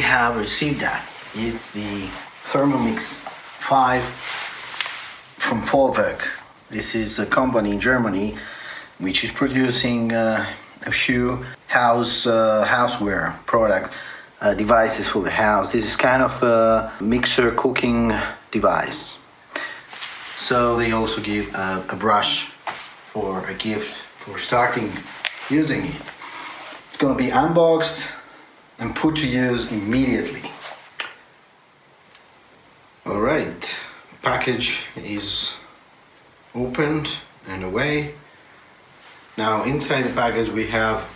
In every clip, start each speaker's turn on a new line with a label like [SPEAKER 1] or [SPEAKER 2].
[SPEAKER 1] have received that. It's the ThermoMix 5 from Vorwerk. This is a company in Germany which is producing a few houseware product devices for the house. This is kind of a mixer cooking device. So they also give a brush for a gift for starting using it. It's going to be unboxed and put to use immediately. Alright, package is opened and away. Now inside the package we have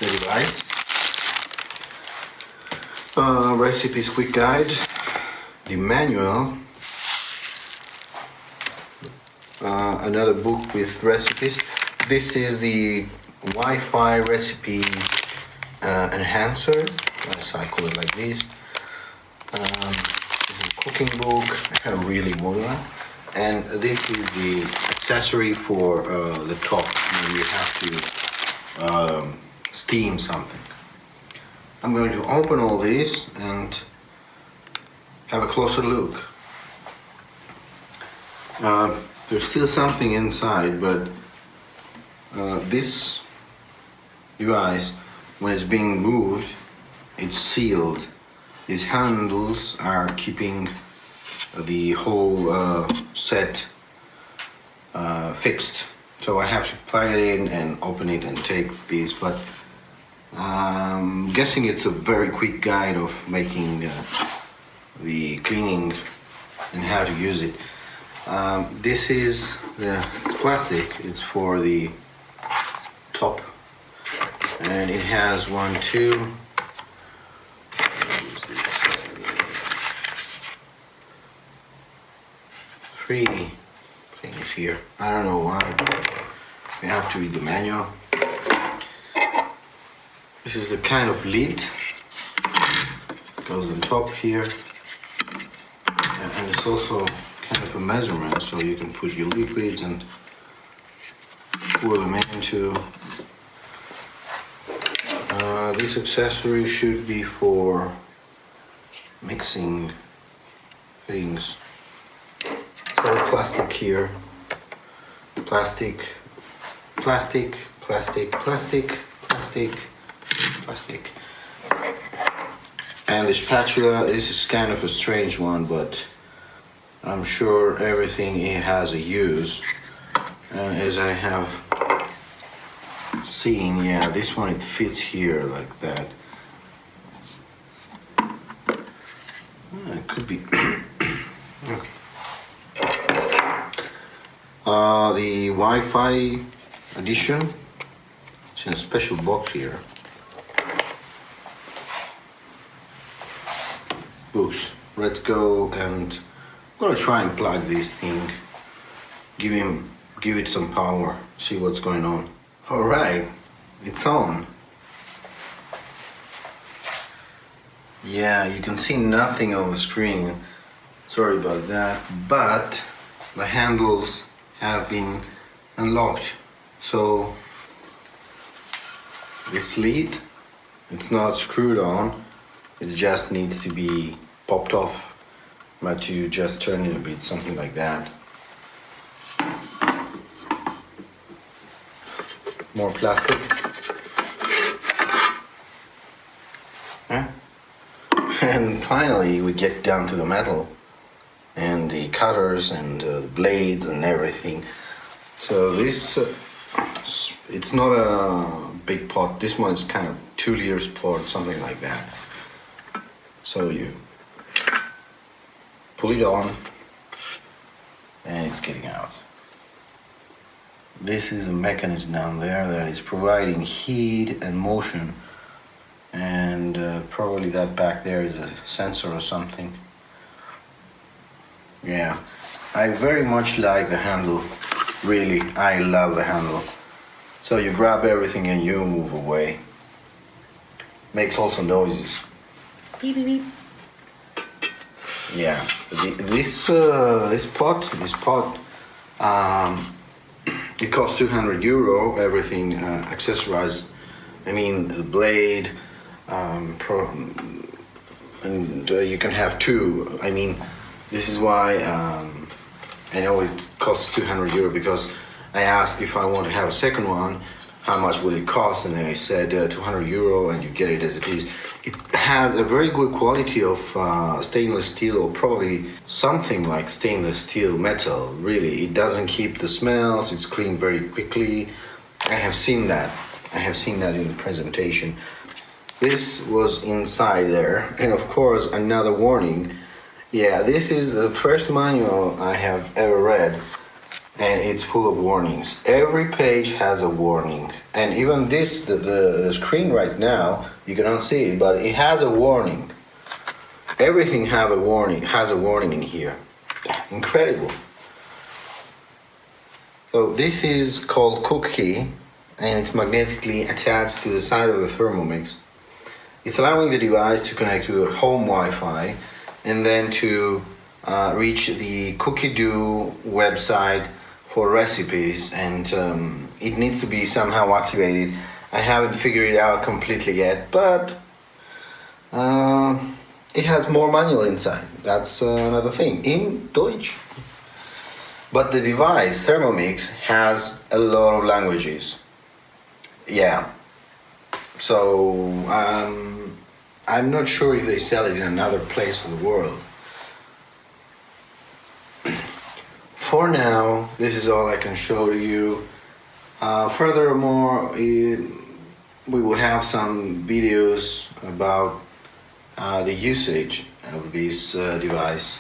[SPEAKER 1] the device, recipes quick guide, the manual, another book with recipes. This is the Wi-Fi recipe enhancer, as I call it like this. This is a cooking book, a really good one. And this is the accessory for the top when you have to steam something. I'm going to open all these and have a closer look. There's still something inside, but this device, when it's being moved, it's sealed. These handles are keeping the whole set fixed. So I have to plug it in and open it and take these, but I'm guessing it's a very quick guide of making the cleaning and how to use it. This is it's plastic. It's for the top, and it has 1, 2. 3 things here. I don't know why. You have to read the manual. This is the kind of lid. Goes on top here, and it's also kind of a measurement, so you can put your liquids and pour them into. This accessory should be for mixing things. All plastic here. Plastic, plastic, plastic, plastic, plastic, plastic. And the spatula, this is kind of a strange one, but I'm sure everything it has a use. And as I have seen, yeah, this one, it fits here like that. It could be okay. The Wi-Fi edition, it's in a special box here. Books, let's go, and I'm gonna try and plug this thing, give it some power, see what's going on. All right, it's on. Yeah, you can see nothing on the screen, sorry about that, but the handles have been unlocked. So this lid, it's not screwed on, it just needs to be popped off, but you just turn it a bit, something like that. More plastic. Huh? And finally we get down to the metal and the cutters and the blades and everything. So this, it's not a big pot. This one is kind of 2 liters pot, something like that. So you pull it on and it's getting out. This is a mechanism down there that is providing heat and motion, and probably that back there is a sensor or something. Yeah, I very much like the handle. Really, I love the handle. So you grab everything and you move away. Makes also noises. Beep, beep, beep. Yeah, this pot, it costs €200. Everything accessorized. I mean, the blade, and you can have two. I mean, this is why I know it costs 200 euro, because I asked if I want to have a second one, how much would it cost, and they said 200 euro, and you get it as it is. It has a very good quality of stainless steel, or probably something like stainless steel metal. Really, it doesn't keep the smells. It's cleaned very quickly. I have seen that. I have seen that in the presentation. This was inside there, and of course another warning. Yeah, this is the first manual I have ever read, and it's full of warnings. Every page has a warning, and even this, the screen right now, you cannot see it, but it has a warning. Everything has a warning in here. Incredible. So this is called cookie, and it's magnetically attached to the side of the ThermoMix. It's allowing the device to connect to the home Wi-Fi, and then to reach the Cookie-Do website for recipes, and it needs to be somehow activated. I haven't figured it out completely yet, but it has more manual inside. That's another thing, in Deutsch. But the device, ThermoMix, has a lot of languages. Yeah. So I'm not sure if they sell it in another place of the world. For now, this is all I can show to you. Furthermore, we will have some videos about the usage of this device.